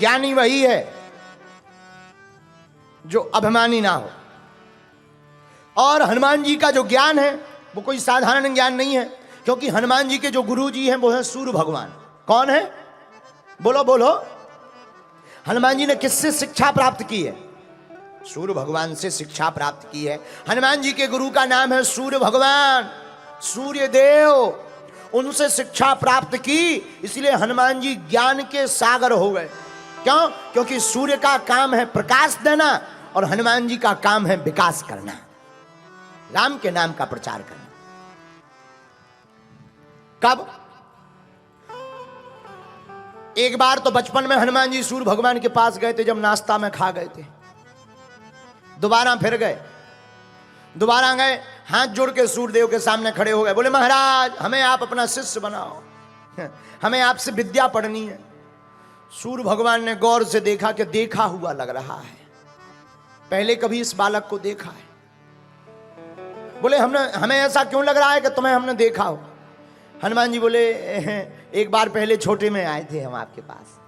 ज्ञानी वही है जो अभिमानी ना हो। और हनुमान जी का जो ज्ञान है वो कोई साधारण ज्ञान नहीं है, क्योंकि हनुमान जी के जो गुरु जी हैं वो है सूर्य भगवान। कौन है? बोलो बोलो। हनुमान जी ने किससे शिक्षा प्राप्त की है? सूर्य भगवान से शिक्षा प्राप्त की है। हनुमान जी के गुरु का नाम है सूर्य भगवान, सूर्य देव। उनसे शिक्षा प्राप्त की, इसलिए हनुमान जी ज्ञान के सागर हो गए। क्यों? क्योंकि सूर्य का काम है प्रकाश देना और हनुमान जी का काम है विकास करना, राम के नाम का प्रचार करना। कब? एक बार तो बचपन में हनुमान जी सूर्य भगवान के पास गए थे, जब नाश्ता में खा गए थे। दोबारा फिर गए, दोबारा गए, हाथ जोड़ के सूर्यदेव के सामने खड़े हो गए। बोले महाराज हमें आप अपना शिष्य बनाओ, हमें आपसे विद्या पढ़नी है। सूर्य भगवान ने गौर से देखा कि देखा हुआ लग रहा है, पहले कभी इस बालक को देखा है। बोले हमें ऐसा क्यों लग रहा है कि तुम्हें हमने देखा हो? हनुमान जी बोले एक बार पहले छोटे में आए थे हम आपके पास।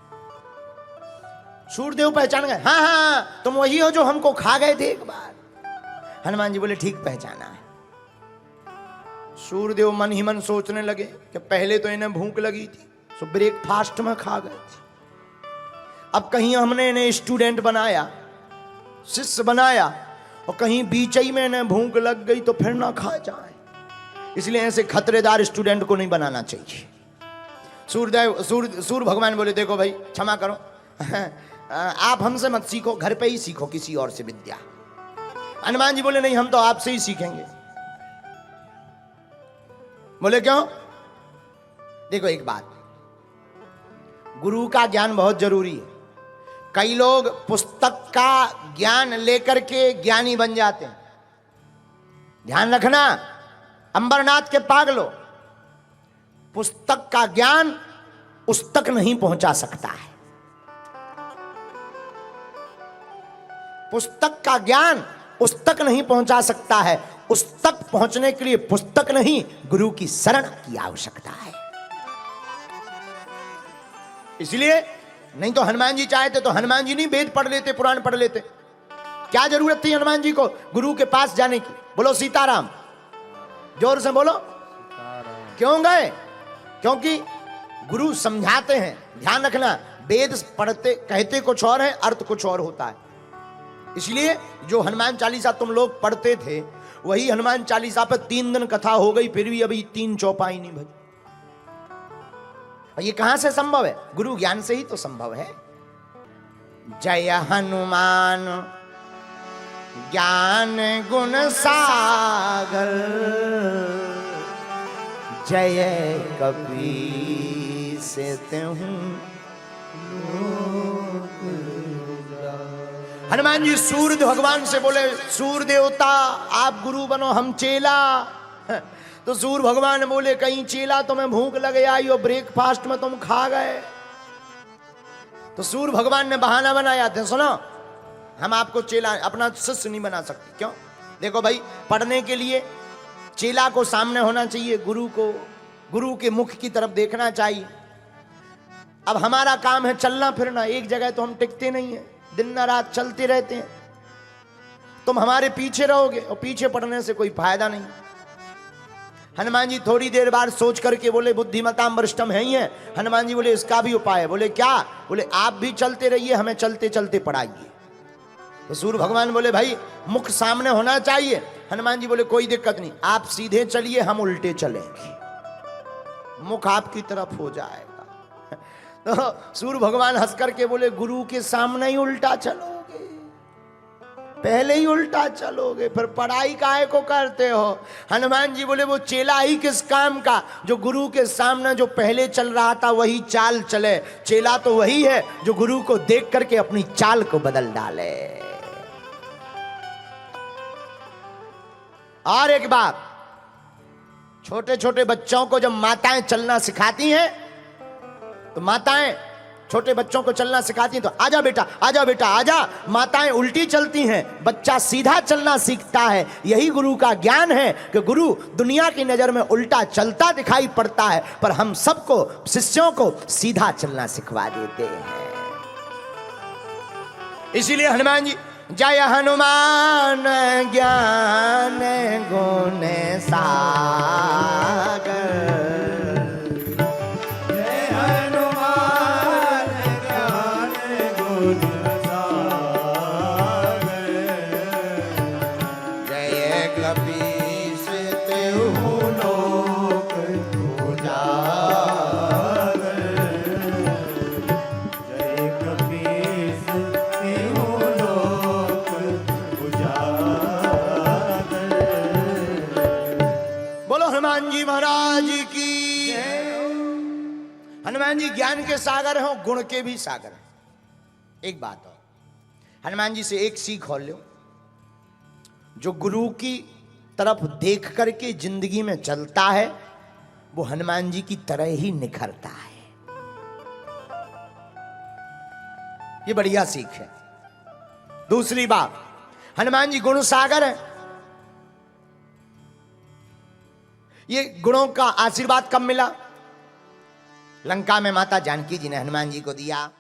सूर्यदेव पहचान गए, हाँ हाँ तुम वही हो जो हमको खा गए थे एक बार। हनुमान जी बोले ठीक पहचाना है। सूर्यदेव मन ही मन सोचने लगे कि पहले तो इन्हें भूख लगी थी, सो ब्रेकफास्ट में खा गए थे। अब कहीं हमने इन्हें स्टूडेंट बनाया, शिष्य बनाया, और कहीं बीच ही में इन्हें भूख लग गई तो फिर ना खा जाए। इसलिए ऐसे खतरेदार स्टूडेंट को नहीं बनाना चाहिए। सूर्य भगवान बोले देखो भाई क्षमा करो, आप हमसे मत सीखो, घर पे ही सीखो किसी और से विद्या। हनुमान जी बोले नहीं हम तो आपसे ही सीखेंगे। बोले क्यों? देखो एक बात, गुरु का ज्ञान बहुत जरूरी है। कई लोग पुस्तक का ज्ञान लेकर के ज्ञानी बन जाते हैं। ध्यान रखना अंबरनाथ के पागलों, पुस्तक का ज्ञान उस तक नहीं पहुंचा सकता है। पुस्तक का ज्ञान उस तक नहीं पहुंचा सकता है। उस तक पहुंचने के लिए पुस्तक नहीं, गुरु की शरण की आवश्यकता है। इसलिए नहीं तो हनुमान जी चाहते तो हनुमान जी नहीं वेद पढ़ लेते, पुराण पढ़ लेते। क्या जरूरत थी हनुमान जी को गुरु के पास जाने की? बोलो सीताराम, जोर से बोलो। क्यों गए? क्योंकि गुरु समझाते हैं। ध्यान रखना, वेद पढ़ते कहते कुछ और है, अर्थ कुछ और होता है। इसलिए जो हनुमान चालीसा तुम लोग पढ़ते थे, वही हनुमान चालीसा पर 3 दिन कथा हो गई, फिर भी अभी 3 चौपाई नहीं भजी। ये कहां से संभव है? गुरु ज्ञान से ही तो संभव है। जय हनुमान ज्ञान गुण सागर, जय कपीस तिहुँ। हनुमान जी सूर्य भगवान से बोले सूर्य देवता आप गुरु बनो, हम चेला। तो सूर्य भगवान बोले कहीं चेला तुम्हें भूख लग आई और ब्रेकफास्ट में तुम खा गए। तो सूर्य भगवान ने बहाना बनाया था, सुनो हम आपको चेला अपना शिष्य नहीं बना सकते। क्यों? देखो भाई, पढ़ने के लिए चेला को सामने होना चाहिए, गुरु को गुरु के मुख की तरफ देखना चाहिए। अब हमारा काम है चलना फिरना, एक जगह तो हम टिकते नहीं है, दिन रात चलते रहते हैं। तुम हमारे पीछे रहोगे और पीछे पड़ने से कोई फायदा नहीं। हनुमान जी थोड़ी देर बाद सोच करके बोले बुद्धिमताम वरिष्ठम है ही है। हनुमान जी बोले इसका भी उपाय है। बोले क्या? बोले आप भी चलते रहिए, हमें चलते चलते पढ़ाइए। तो सूर्य भगवान बोले भाई मुख सामने होना चाहिए। हनुमान जी बोले कोई दिक्कत नहीं, आप सीधे चलिए, हम उल्टे चलेंगे, मुख आपकी तरफ हो जाएगा। तो सूर्य भगवान हंस करके बोले गुरु के सामने ही उल्टा चलोगे, पहले ही उल्टा चलोगे, फिर पढ़ाई काहे को करते हो? हनुमान जी बोले वो चेला ही किस काम का जो गुरु के सामने जो पहले चल रहा था वही चाल चले। चेला तो वही है जो गुरु को देख करके अपनी चाल को बदल डाले। और एक बात, छोटे छोटे बच्चों को जब माताएं चलना सिखाती हैं, तो माताएं छोटे बच्चों को चलना सिखाती हैं तो आजा बेटा आजा बेटा आजा, माताएं उल्टी चलती हैं, बच्चा सीधा चलना सीखता है। यही गुरु का ज्ञान है कि गुरु दुनिया की नजर में उल्टा चलता दिखाई पड़ता है, पर हम सबको शिष्यों को सीधा चलना सिखवा देते हैं। इसीलिए हनुमान जी जय हनुमान ज्ञान गुण सागर, जय हनुमान ज्ञान गुण सागर, जय कपीस तेहु लोक उजागर, जय कपीस तेहु लोक उजागर। बोलो हनुमान जी महाराज की। हनुमान जी ज्ञान के सागर हैं, गुण के भी सागर हैं। एक बात और, हनुमान जी से एक सीख और लो, जो गुरु की तरफ देख करके जिंदगी में चलता है वो हनुमान जी की तरह ही निखरता है। ये बढ़िया सीख है। दूसरी बात, हनुमान जी गुण सागर है। ये गुणों का आशीर्वाद कब मिला? लंका में माता जानकी जी ने हनुमान जी को दिया।